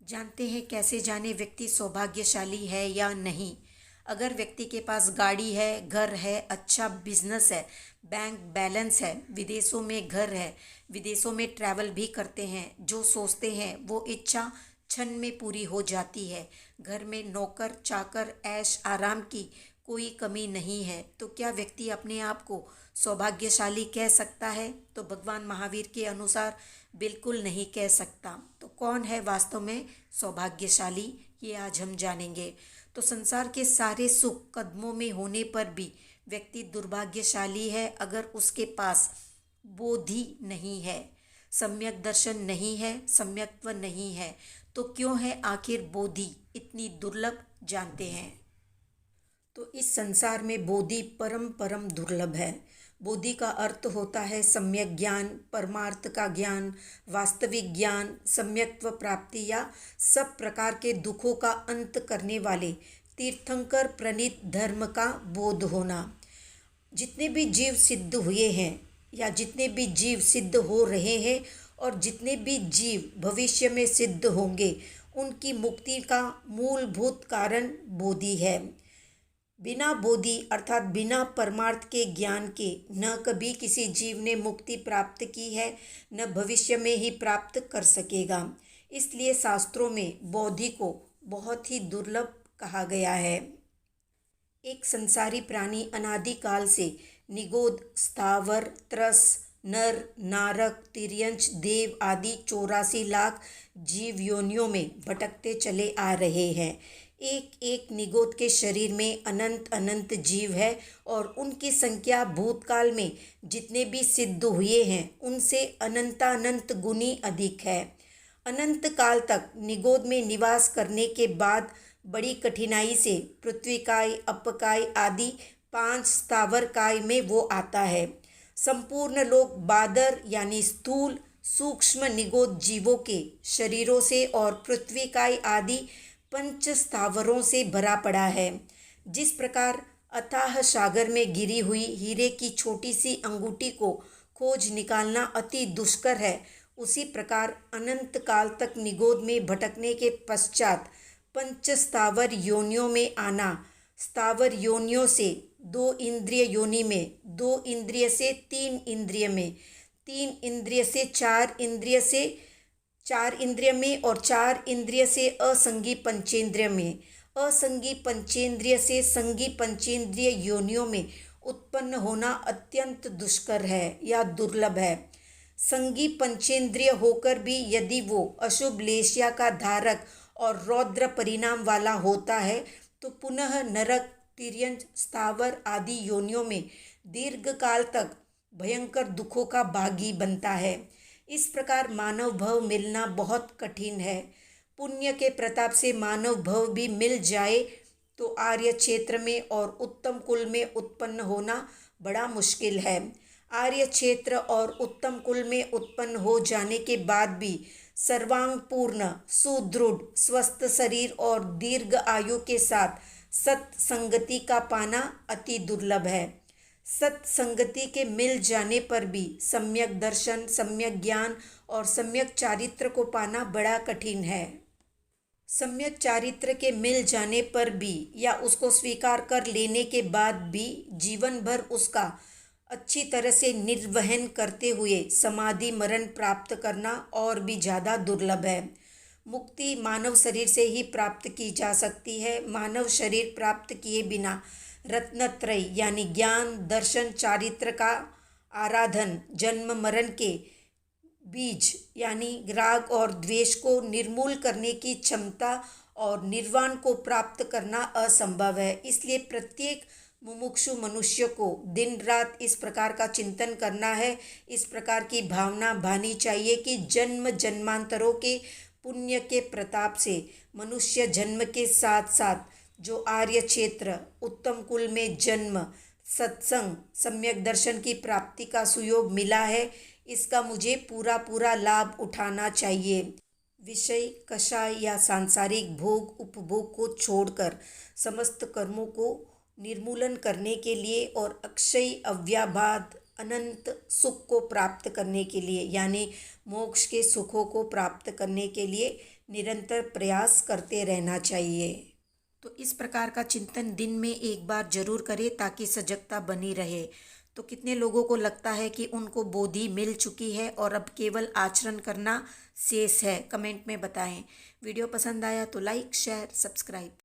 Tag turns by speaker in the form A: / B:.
A: जानते हैं कैसे जाने व्यक्ति सौभाग्यशाली है या नहीं। अगर व्यक्ति के पास गाड़ी है, घर है, अच्छा बिजनेस है, बैंक बैलेंस है, विदेशों में घर है, विदेशों में ट्रैवल भी करते हैं, जो सोचते हैं वो इच्छा क्षण में पूरी हो जाती है, घर में नौकर चाकर ऐश आराम की कोई कमी नहीं है, तो क्या व्यक्ति अपने आप को सौभाग्यशाली कह सकता है? तो भगवान महावीर के अनुसार बिल्कुल नहीं कह सकता। तो कौन है वास्तव में सौभाग्यशाली, ये आज हम जानेंगे। तो संसार के सारे सुख कदमों में होने पर भी व्यक्ति दुर्भाग्यशाली है अगर उसके पास बोधि नहीं है, सम्यक दर्शन नहीं है, सम्यक्त्व नहीं है। तो क्यों है आखिर बोधि इतनी दुर्लभ, जानते हैं। तो इस संसार में बोधि परम परम दुर्लभ है। बोधि का अर्थ होता है सम्यक ज्ञान, परमार्थ का ज्ञान, वास्तविक ज्ञान, सम्यक्त्व प्राप्ति या सब प्रकार के दुखों का अंत करने वाले तीर्थंकर प्रणीत धर्म का बोध होना। जितने भी जीव सिद्ध हुए हैं या जितने भी जीव सिद्ध हो रहे हैं और जितने भी जीव भविष्य में सिद्ध होंगे, उनकी मुक्ति का मूलभूत कारण बोधि है। बिना बोधि अर्थात बिना परमार्थ के ज्ञान के न कभी किसी जीव ने मुक्ति प्राप्त की है, न भविष्य में ही प्राप्त कर सकेगा। इसलिए शास्त्रों में बोधि को बहुत ही दुर्लभ कहा गया है। एक संसारी प्राणी अनादिकाल से निगोद, स्थावर, त्रस, नर, नारक, तिर्यंच, देव आदि 84 लाख जीव योनियों में भटकते चले आ रहे हैं। एक एक निगोद के शरीर में अनंत अनंत जीव है और उनकी संख्या भूतकाल में जितने भी सिद्ध हुए हैं उनसे अनंतानंत गुनी अधिक है। अनंत काल तक निगोद में निवास करने के बाद बड़ी कठिनाई से पृथ्वीकाय, अपकाय आदि 5 स्थावर काय में वो आता है। संपूर्ण लोक बादर यानी स्थूल सूक्ष्म निगोद जीवों के शरीरों से और पृथ्वीकाय आदि 5 स्थावरों से भरा पड़ा है। जिस प्रकार अथाह सागर में गिरी हुई हीरे की छोटी सी अंगूठी को खोज निकालना अति दुष्कर है, उसी प्रकार अनंत काल तक निगोद में भटकने के पश्चात 5 स्थावर योनियों में आना, स्थावर योनियों से 2 इंद्रिय योनि में, 2 इंद्रिय से 3 इंद्रिय में, 3 इंद्रिय से 4 इंद्रिय से 4 इंद्रिय में और 4 इंद्रिय से असंगी पंचेंद्रिय में, असंगी पंचेंद्रिय से संगी पंचेंद्रिय योनियों में उत्पन्न होना अत्यंत दुष्कर है या दुर्लभ है। संगी पंचेंद्रिय होकर भी यदि वो अशुभ लेशिया का धारक और रौद्र परिणाम वाला होता है तो पुनः नरक, तिर्यंच, स्थावर आदि योनियों में दीर्घ काल तक भयंकर दुखों का भागी बनता है। इस प्रकार मानव भव मिलना बहुत कठिन है। पुण्य के प्रताप से मानव भव भी मिल जाए तो आर्य क्षेत्र में और उत्तम कुल में उत्पन्न होना बड़ा मुश्किल है। आर्य क्षेत्र और उत्तम कुल में उत्पन्न हो जाने के बाद भी सर्वांग पूर्ण, सुदृढ़, स्वस्थ शरीर और दीर्घ आयु के साथ सत्संगति का पाना अति दुर्लभ है। सत्संगति के मिल जाने पर भी सम्यक दर्शन, सम्यक ज्ञान और सम्यक चारित्र को पाना बड़ा कठिन है। सम्यक चारित्र के मिल जाने पर भी या उसको स्वीकार कर लेने के बाद भी जीवन भर उसका अच्छी तरह से निर्वहन करते हुए समाधि मरण प्राप्त करना और भी ज़्यादा दुर्लभ है। मुक्ति मानव शरीर से ही प्राप्त की जा सकती है। मानव शरीर प्राप्त किए बिना रत्नत्रय यानी ज्ञान, दर्शन, चारित्र का आराधन, जन्म मरण के बीज यानी राग और द्वेष को निर्मूल करने की क्षमता और निर्वाण को प्राप्त करना असंभव है। इसलिए प्रत्येक मुमुक्षु मनुष्य को दिन रात इस प्रकार का चिंतन करना है, इस प्रकार की भावना भानी चाहिए कि जन्म जन्मांतरों के पुण्य के प्रताप से मनुष्य जन्म के साथ साथ जो आर्य क्षेत्र, उत्तम कुल में जन्म, सत्संग, सम्यक दर्शन की प्राप्ति का सुयोग मिला है, इसका मुझे पूरा पूरा लाभ उठाना चाहिए। विषय, कषाय या सांसारिक भोग उपभोग को छोड़कर समस्त कर्मों को निर्मूलन करने के लिए और अक्षय अव्याभात अनंत सुख को प्राप्त करने के लिए यानी मोक्ष के सुखों को प्राप्त करने के लिए निरंतर प्रयास करते रहना चाहिए। तो इस प्रकार का चिंतन दिन में एक बार जरूर करें ताकि सजगता बनी रहे। तो कितने लोगों को लगता है कि उनको बोधि मिल चुकी है और अब केवल आचरण करना शेष है? कमेंट में बताएं। वीडियो पसंद आया तो लाइक शेयर सब्सक्राइब।